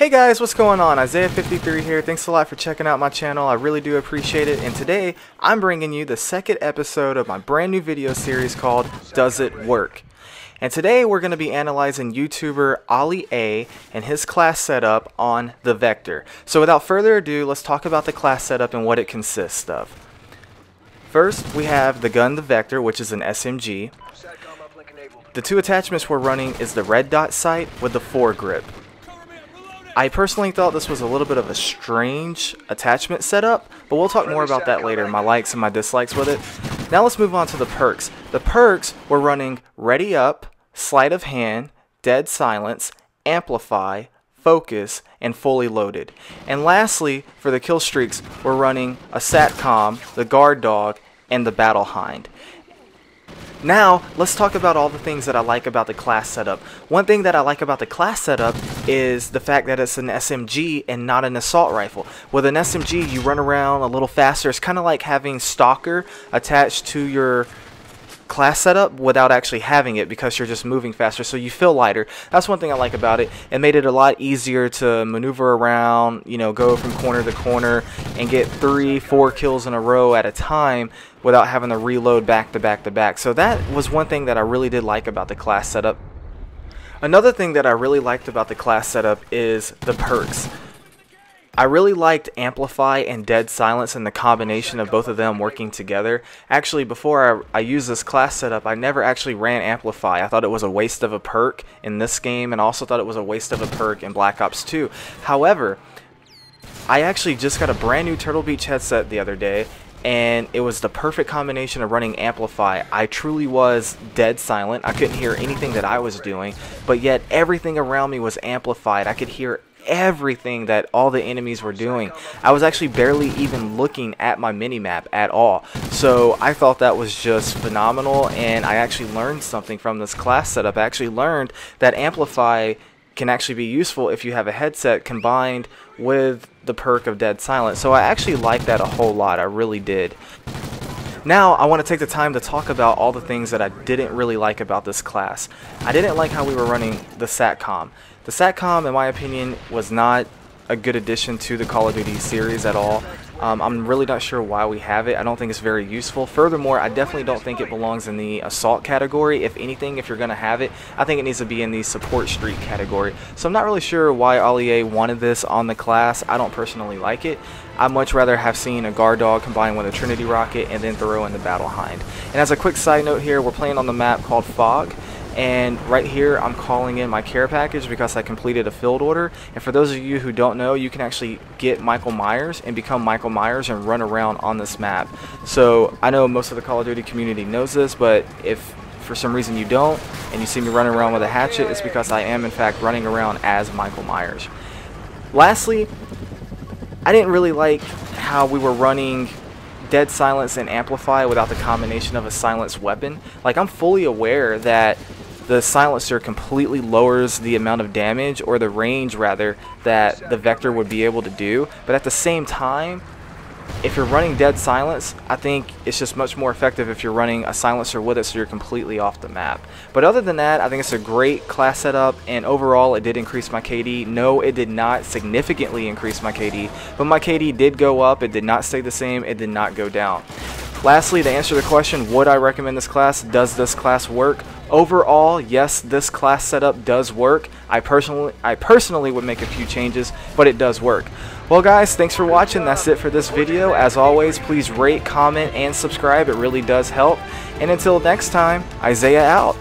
Hey guys, what's going on? Isaiah53 here. Thanks a lot for checking out my channel. I really do appreciate it. And today, I'm bringing you the second episode of my brand new video series called Does It Work? And today, we're going to be analyzing YouTuber Ollie A and his class setup on the Vector. So without further ado, let's talk about the class setup and what it consists of. First, we have the gun, the Vector, which is an SMG. The two attachments we're running is the red dot sight with the foregrip. I personally thought this was a little bit of a strange attachment setup, but we'll talk more about that later, my likes and my dislikes with it. Now let's move on to the perks. The perks, we're running Ready Up, Sleight of Hand, Dead Silence, Amplify, Focus, and Fully Loaded. And lastly, for the kill streaks, we're running a Satcom, the Guard Dog, and the Battle Hind. Now, let's talk about all the things that I like about the class setup. One thing that I like about the class setup is the fact that it's an SMG and not an assault rifle. With an SMG, you run around a little faster. It's kind of like having Stalker attached to your class setup without actually having it because you're just moving faster, so you feel lighter. That's one thing I like about it. It made it a lot easier to maneuver around, you know, go from corner to corner and get 3-4 kills in a row at a time without having to reload back to back to back. So that was one thing that I really did like about the class setup. Another thing that I really liked about the class setup is the perks. I really liked Amplify and Dead Silence and the combination of both of them working together. Actually, before I used this class setup, I never actually ran Amplify. I thought it was a waste of a perk in this game, and also thought it was a waste of a perk in Black Ops 2. However, I actually just got a brand new Turtle Beach headset the other day, and it was the perfect combination of running Amplify. I truly was dead silent. I couldn't hear anything that I was doing, but yet everything around me was amplified. I could hear everything that all the enemies were doing. I was actually barely even looking at my minimap at all. So I thought that was just phenomenal, and I actually learned something from this class setup. I actually learned that Amplify can actually be useful if you have a headset combined with the perk of Dead Silence. So I actually liked that a whole lot. I really did. Now I want to take the time to talk about all the things that I didn't really like about this class. I didn't like how we were running the Satcom. The Satcom, in my opinion, was not a good addition to the Call of Duty series at all. I'm really not sure why we have it. I don't think it's very useful. Furthermore, I definitely don't think it belongs in the assault category. If anything, if you're going to have it, I think it needs to be in the support streak category. So I'm not really sure why Ollie A wanted this on the class. I don't personally like it. I'd much rather have seen a Guard Dog combined with a Trinity Rocket and then throw in the Battle Hind. And as a quick side note here, we're playing on the map called Fog. And right here, I'm calling in my care package because I completed a field order. And for those of you who don't know, you can actually get Michael Myers and become Michael Myers and run around on this map. So I know most of the Call of Duty community knows this, but if for some reason you don't and you see me running around with a hatchet, it's because I am in fact running around as Michael Myers. Lastly, I didn't really like how we were running Dead Silence and Amplify without the combination of a silenced weapon. Like, I'm fully aware that the silencer completely lowers the amount of damage, or the range rather, that the Vector would be able to do, but at the same time, if you're running Dead Silence, I think it's just much more effective if you're running a silencer with it, so you're completely off the map. But other than that, I think it's a great class setup, and overall it did increase my KD. No, it did not significantly increase my KD, but my KD did go up. It did not stay the same. It did not go down. Lastly, to answer the question, would I recommend this class? Does this class work? Overall, yes, this class setup does work. I personally would make a few changes, but it does work. Well guys, thanks for watching. That's it for this video. As always, please rate, comment, and subscribe. It really does help. And until next time, Isaiah out.